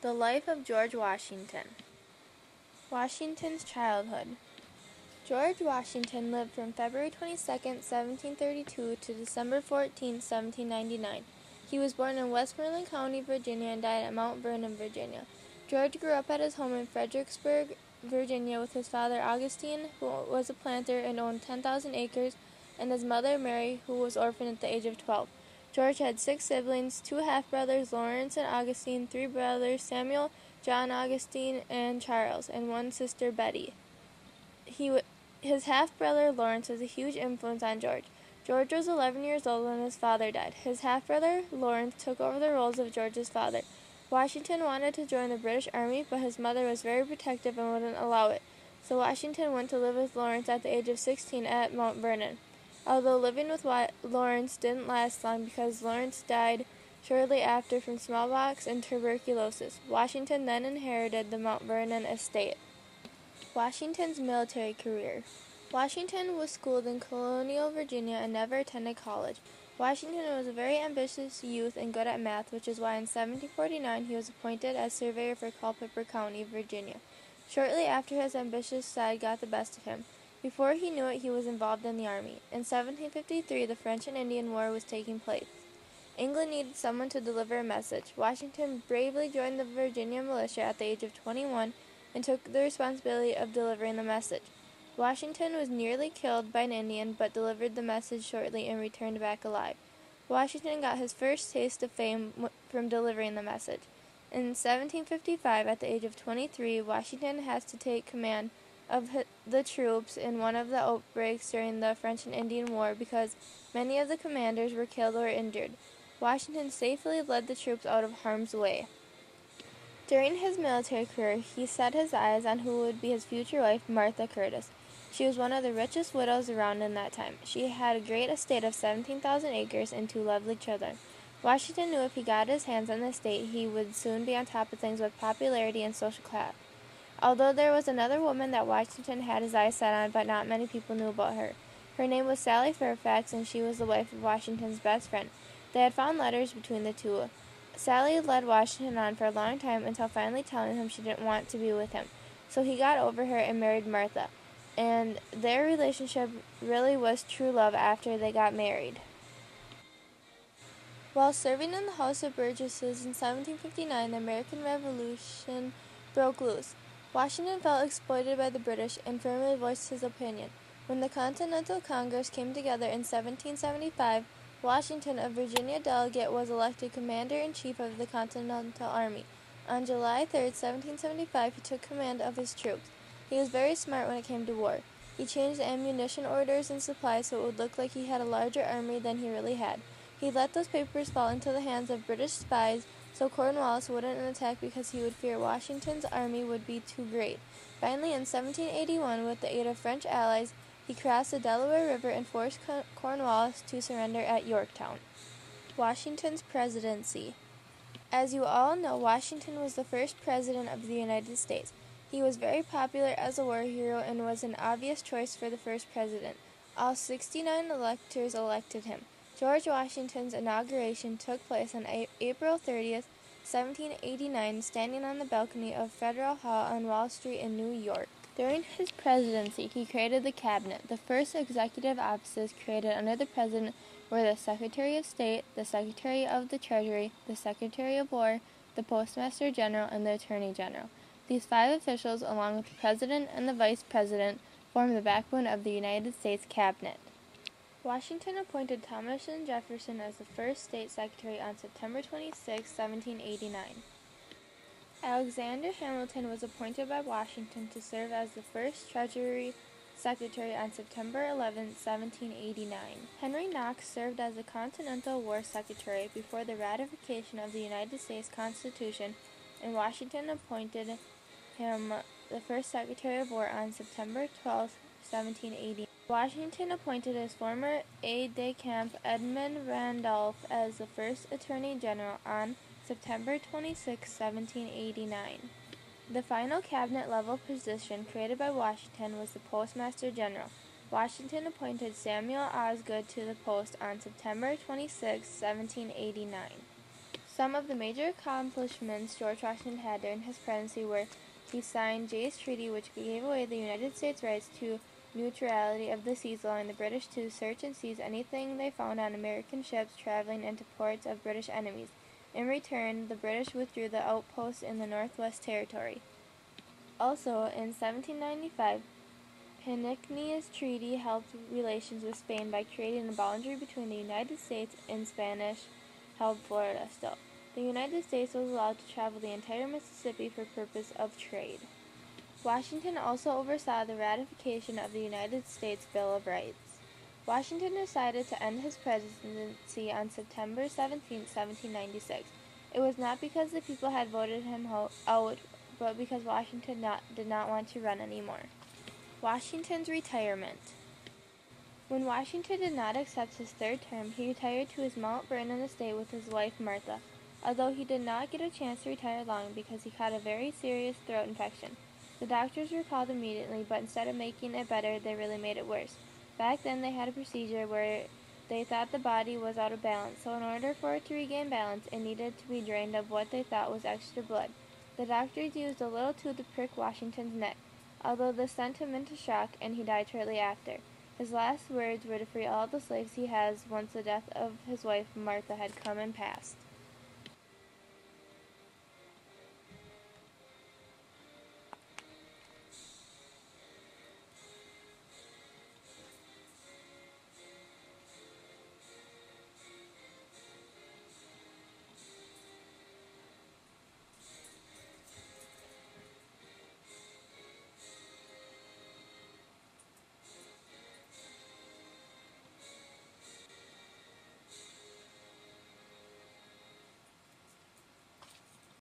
The life of George Washington. Washington's childhood. George Washington lived from February 22, 1732 to December 14, 1799. He was born in Westmoreland County, Virginia, and died at Mount Vernon, Virginia. George grew up at his home in Fredericksburg, Virginia, with his father Augustine, who was a planter and owned 10,000 acres, and his mother Mary, who was orphaned at the age of 12. George had 6 siblings, 2 half-brothers, Lawrence and Augustine, 3 brothers, Samuel, John, Augustine, and Charles, and 1 sister, Betty. His half-brother Lawrence was a huge influence on George. George was 11 years old when his father died. His half-brother Lawrence took over the roles of George's father. Washington wanted to join the British Army, but his mother was very protective and wouldn't allow it. So Washington went to live with Lawrence at the age of 16 at Mount Vernon. Although living with Lawrence didn't last long because Lawrence died shortly after from smallpox and tuberculosis. Washington then inherited the Mount Vernon estate. Washington's military career. Washington was schooled in colonial Virginia and never attended college. Washington was a very ambitious youth and good at math, which is why in 1749 he was appointed as surveyor for Culpeper County, Virginia. Shortly after, his ambitious side got the best of him. Before he knew it, he was involved in the army. In 1753, the French and Indian War was taking place. England needed someone to deliver a message. Washington bravely joined the Virginia militia at the age of 21 and took the responsibility of delivering the message. Washington was nearly killed by an Indian, but delivered the message shortly and returned back alive. Washington got his first taste of fame from delivering the message. In 1755, at the age of 23, Washington has to take command of the troops in one of the outbreaks during the French and Indian War because many of the commanders were killed or injured. Washington safely led the troops out of harm's way. During his military career, he set his eyes on who would be his future wife, Martha Curtis. She was one of the richest widows around in that time. She had a great estate of 17,000 acres and 2 lovely children. Washington knew if he got his hands on the estate, he would soon be on top of things with popularity and social class. Although there was another woman that Washington had his eyes set on, but not many people knew about her. Her name was Sally Fairfax, and she was the wife of Washington's best friend. They had found letters between the two. Sally led Washington on for a long time until finally telling him she didn't want to be with him. So he got over her and married Martha. And their relationship really was true love after they got married. While serving in the House of Burgesses in 1759, the American Revolution broke loose. Washington felt exploited by the British and firmly voiced his opinion. When the Continental Congress came together in 1775, Washington, a Virginia delegate, was elected commander-in-chief of the Continental Army. On July 3, 1775, he took command of his troops. He was very smart when it came to war. He changed ammunition orders and supplies so it would look like he had a larger army than he really had. He let those papers fall into the hands of British spies so Cornwallis wouldn't attack because he would fear Washington's army would be too great. Finally, in 1781, with the aid of French allies, he crossed the Delaware River and forced Cornwallis to surrender at Yorktown. Washington's presidency. As you all know, Washington was the first president of the United States. He was very popular as a war hero and was an obvious choice for the first president. All 69 electors elected him. George Washington's inauguration took place on April 30th, 1789, standing on the balcony of Federal Hall on Wall Street in New York. During his presidency, he created the cabinet. The first executive offices created under the president were the Secretary of State, the Secretary of the Treasury, the Secretary of War, the Postmaster General, and the Attorney General. These 5 officials, along with the president and the vice president, form the backbone of the United States cabinet. Washington appointed Thomas Jefferson as the first state secretary on September 26, 1789. Alexander Hamilton was appointed by Washington to serve as the first Treasury Secretary on September 11, 1789. Henry Knox served as the Continental War Secretary before the ratification of the United States Constitution, and Washington appointed him the first Secretary of War on September 12, 1780. Washington appointed his former aide-de-camp Edmund Randolph as the first Attorney General on September 26, 1789. The final cabinet-level position created by Washington was the Postmaster General. Washington appointed Samuel Osgood to the post on September 26, 1789. Some of the major accomplishments George Washington had during his presidency were he signed Jay's Treaty, which gave away the United States' rights to neutrality of the seas, allowing the British to search and seize anything they found on American ships traveling into ports of British enemies. In return, the British withdrew the outposts in the Northwest Territory. Also, in 1795, Pinckney's treaty helped relations with Spain by creating a boundary between the United States and Spanish-held Florida still. The United States was allowed to travel the entire Mississippi for purpose of trade. Washington also oversaw the ratification of the United States Bill of Rights. Washington decided to end his presidency on September 17, 1796. It was not because the people had voted him out, but because Washington did not want to run anymore. Washington's retirement. When Washington did not accept his third term, he retired to his Mount Vernon estate with his wife Martha, although he did not get a chance to retire long because he caught a very serious throat infection. The doctors were called immediately, but instead of making it better, they really made it worse. Back then, they had a procedure where they thought the body was out of balance, so in order for it to regain balance, it needed to be drained of what they thought was extra blood. The doctors used a little tube to prick Washington's neck, although this sent him into shock, and he died shortly after. His last words were to free all the slaves he has once the death of his wife Martha had come and passed.